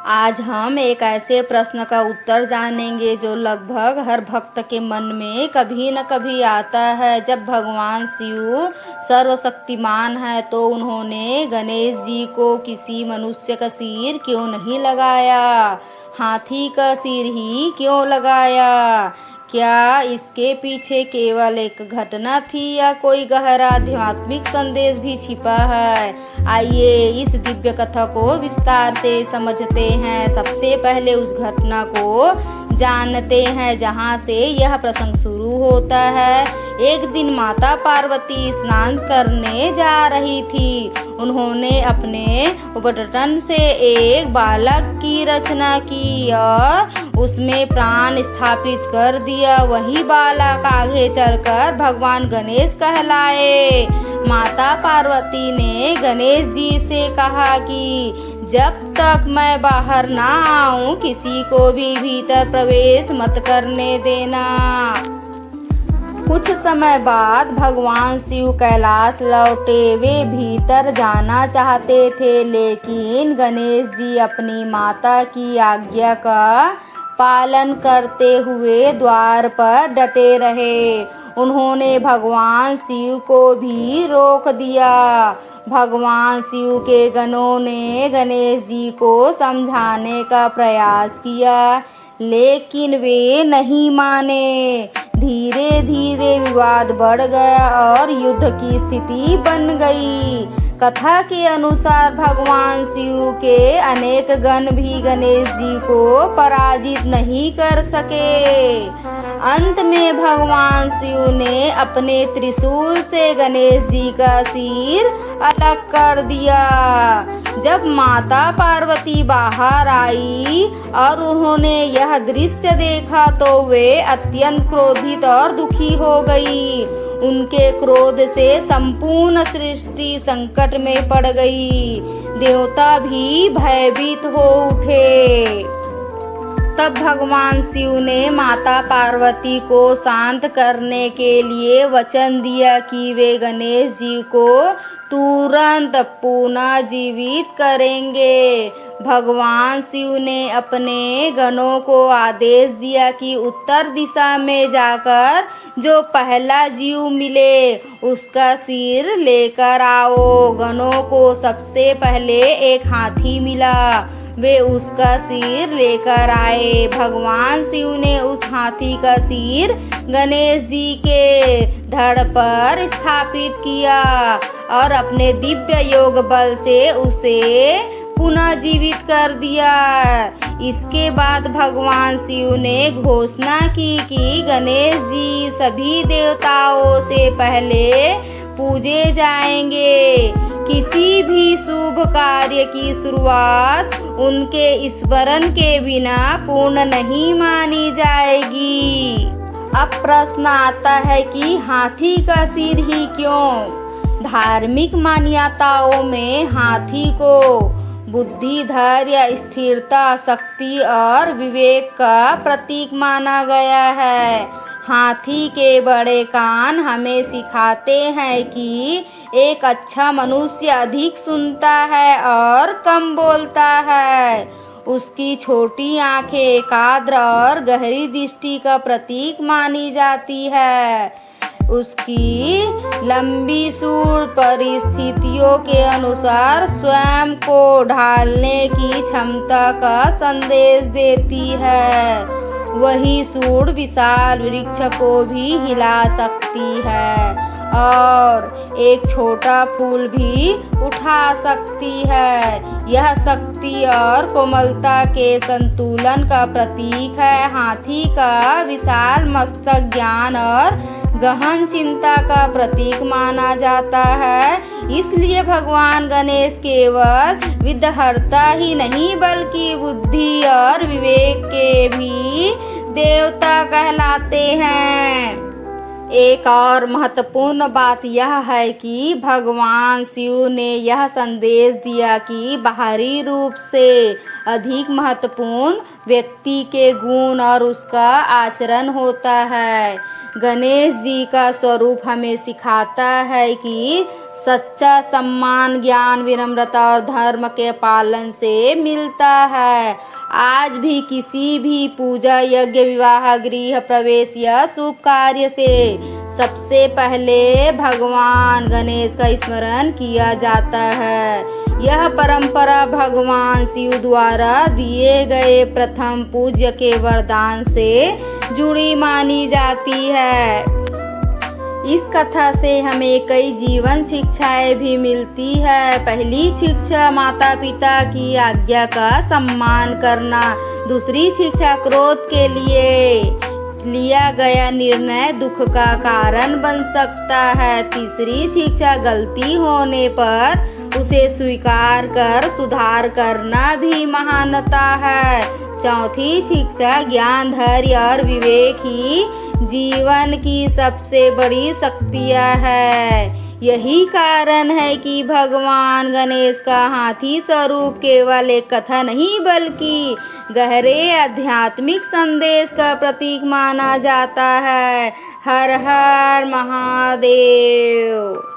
आज हम एक ऐसे प्रश्न का उत्तर जानेंगे जो लगभग हर भक्त के मन में कभी न कभी आता है। जब भगवान शिव सर्वशक्तिमान है तो उन्होंने गणेश जी को किसी मनुष्य का सिर क्यों नहीं लगाया, हाथी का सिर ही क्यों लगाया? क्या इसके पीछे केवल एक घटना थी या कोई गहरा आध्यात्मिक संदेश भी छिपा है? आइए इस दिव्य कथा को विस्तार से समझते हैं। सबसे पहले उस घटना को जानते हैं जहां से यह प्रसंग शुरू होता है। एक दिन माता पार्वती स्नान करने जा रही थी। उन्होंने अपने उपटन से एक बालक की रचना की और उसमें प्राण स्थापित कर दिया। वही बालक आगे चलकर भगवान गणेश कहलाए। माता पार्वती ने गणेश जी से कहा कि जब तक मैं बाहर ना आऊं किसी को भी भीतर प्रवेश मत करने देना। कुछ समय बाद भगवान शिव कैलाश लौटे। वे भीतर जाना चाहते थे लेकिन गणेश जी अपनी माता की आज्ञा का पालन करते हुए द्वार पर डटे रहे। उन्होंने भगवान शिव को भी रोक दिया। भगवान शिव के गणों ने गणेश जी को समझाने का प्रयास किया लेकिन वे नहीं माने। धीरे धीरे विवाद बढ़ गया और युद्ध की स्थिति बन गई। कथा के अनुसार भगवान शिव के अनेक गण भी गणेश जी को पराजित नहीं कर सके। अंत में भगवान शिव ने अपने त्रिशूल से गणेश जी का सिर अलग कर दिया। जब माता पार्वती बाहर आई और उन्होंने यह दृश्य देखा तो वे अत्यंत क्रोधित और दुखी हो गई। उनके क्रोध से संपूर्ण सृष्टि संकट में पड़ गई। देवता भी भयभीत हो उठे। तब भगवान शिव ने माता पार्वती को शांत करने के लिए वचन दिया कि वे गणेश जी को तुरंत पुनः जीवित करेंगे। भगवान शिव ने अपने गणों को आदेश दिया कि उत्तर दिशा में जाकर जो पहला जीव मिले उसका सिर लेकर आओ। गणों को सबसे पहले एक हाथी मिला। वे उसका सिर लेकर आए। भगवान शिव ने उस हाथी का सिर गणेश जी के धड़ पर स्थापित किया और अपने दिव्य योग बल से उसे पुनः जीवित कर दिया। इसके बाद भगवान शिव ने घोषणा की कि गणेश जी सभी देवताओं से पहले पूजे जाएंगे। किसी भी शुभ कार्य की शुरुआत उनके स्मरण के बिना पूर्ण नहीं मानी जाएगी। अब प्रश्न आता है कि हाथी का सिर ही क्यों? धार्मिक मान्यताओं में हाथी को बुद्धि, धैर्य, स्थिरता, शक्ति और विवेक का प्रतीक माना गया है। हाथी के बड़े कान हमें सिखाते हैं कि एक अच्छा मनुष्य अधिक सुनता है और कम बोलता है। उसकी छोटी आंखें एकाग्र और गहरी दृष्टि का प्रतीक मानी जाती है। उसकी लंबी सूंड परिस्थितियों के अनुसार स्वयं को ढालने की क्षमता का संदेश देती है। वही सूंड विशाल वृक्ष को भी हिला सकती है और एक छोटा फूल भी उठा सकती है। यह शक्ति और कोमलता के संतुलन का प्रतीक है। हाथी का विशाल मस्तक ज्ञान और गहन चिंता का प्रतीक माना जाता है। इसलिए भगवान गणेश केवल विद्याहर्ता ही नहीं बल्कि बुद्धि और विवेक के भी देवता कहलाते हैं। एक और महत्वपूर्ण बात यह है कि भगवान शिव ने यह संदेश दिया कि बाहरी रूप से अधिक महत्वपूर्ण व्यक्ति के गुण और उसका आचरण होता है। गणेश जी का स्वरूप हमें सिखाता है कि सच्चा सम्मान ज्ञान, विनम्रता और धर्म के पालन से मिलता है। आज भी किसी भी पूजा, यज्ञ, विवाह, गृह प्रवेश या शुभ कार्य से सबसे पहले भगवान गणेश का स्मरण किया जाता है। यह परंपरा भगवान शिव द्वारा दिए गए प्रथम पूज्य के वरदान से जुड़ी मानी जाती है। इस कथा से हमें कई जीवन शिक्षाएं भी मिलती है। पहली शिक्षा, माता पिता की आज्ञा का सम्मान करना। दूसरी शिक्षा, क्रोध के लिए लिया गया निर्णय दुख का कारण बन सकता है। तीसरी शिक्षा, गलती होने पर उसे स्वीकार कर सुधार करना भी महानता है। चौथी शिक्षा, ज्ञान, धैर्य और विवेक ही जीवन की सबसे बड़ी शक्तियाँ है। यही कारण है कि भगवान गणेश का हाथी स्वरूप केवल एक कथा नहीं बल्कि गहरे आध्यात्मिक संदेश का प्रतीक माना जाता है। हर हर महादेव।